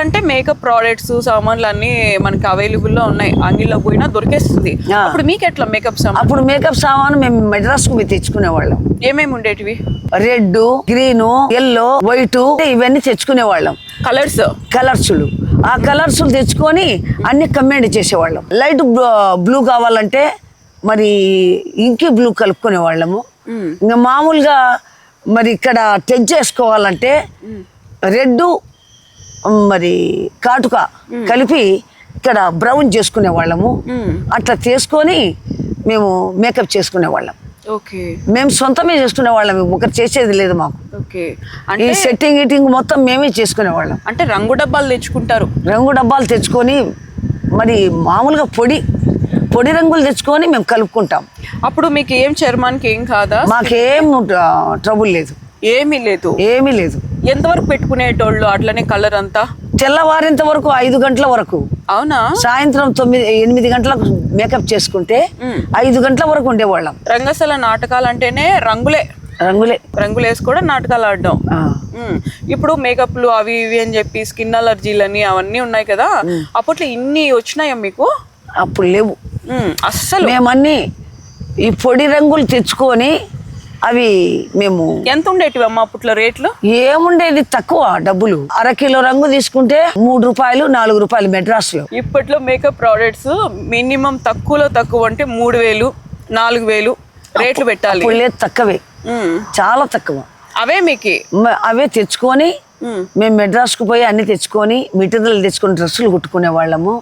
ఇప్పుడంటే makeup products సామాన్లు అన్ని మనకి అవైలబుల్ లో ఉన్నాయి, అంగిల్లో పోయినా దొరికేస్తుంది. అప్పుడు మీకు ఎట్లా మేకప్ సామాన్? అప్పుడు మేకప్ సామాను మేము మెడ్రాస్ కు తెచ్చుకునేవాళ్ళం. ఏమేమి ఉండేటివి? రెడ్, గ్రీన్, ఎల్లో, వైట్ ఇవన్నీ తెచ్చుకునేవాళ్ళం. కలర్స్లు ఆ కలర్స్ తెచ్చుకొని అన్ని కమెండ్ చేసేవాళ్ళం. లైట్ బ్లూ కావాలంటే మరి ఇంకి బ్లూ కలుపుకునేవాళ్ళము. ఇంకా మామూలుగా మరి ఇక్కడ టెచ్ చేసుకోవాలంటే రెడ్ మరి కాటుక కలిపి ఇక్కడ బ్రౌన్ చేసుకునేవాళ్ళము. అట్లా చేసుకొని మేము మేకప్ చేసుకునేవాళ్ళం. మేము సొంతమే చేసుకునేవాళ్ళం, ఒకరు చేసేది లేదు మాకు. ఈ సెట్టింగ్ గిట్టింగ్ మొత్తం మేమే చేసుకునేవాళ్ళం. అంటే రంగు డబ్బాలు తెచ్చుకుంటారు? రంగు డబ్బాలు తెచ్చుకొని మరి మామూలుగా పొడి రంగులు తెచ్చుకొని మేము కలుపుకుంటాం. అప్పుడు మీకు ఏం చర్మానికి ఏం కాదా? మాకేం ట్రబుల్ లేదు, ఏమీ లేదు. ఎంతవరకు పెట్టుకునేటోళ్ళు అట్లనే కలర్ అంతా? తెల్లవారేంత వరకు 5 గంటల వరకు. అవునా? సాయంత్రం 9-8 గంటలకు మేకప్ చేసుకుంటే 5 గంటల వరకు ఉండేవాళ్ళం. రంగస్థల నాటకాలు అంటేనే రంగులు వేసుకోవడం, నాటకాలు ఆడడం. ఇప్పుడు మేకప్లు అవి ఇవి అని చెప్పి స్కిన్ అలర్జీలని అవన్నీ ఉన్నాయి కదా, అప్పట్లో ఇన్ని వచ్చినాయా మీకు? అప్పుడు లేవు అస్సలు. మేమన్నీ ఈ పొడి రంగులు తెచ్చుకొని అవి మేము. ఎంత ఉండేటివి అమ్మ అప్పట్లో రేట్లు? ఏముండేది తక్కువ డబ్బులు. అరకిలో రంగు తీసుకుంటే 3 రూపాయలు 4 రూపాయలు మెడ్రాస్ లో. ఇప్పట్లో మేకప్ ప్రోడక్ట్స్ మినిమం తక్కువలో తక్కువ అంటే 3000 4000 రేట్లు పెట్టాలి. లేదు, తక్కువే, చాలా తక్కువ. అవే తెచ్చుకొని మేము మెడ్రాస్ కు పోయి అన్ని తెచ్చుకొని మెటీరియల్ తెచ్చుకొని డ్రెస్సులు కుట్టుకునే వాళ్ళము.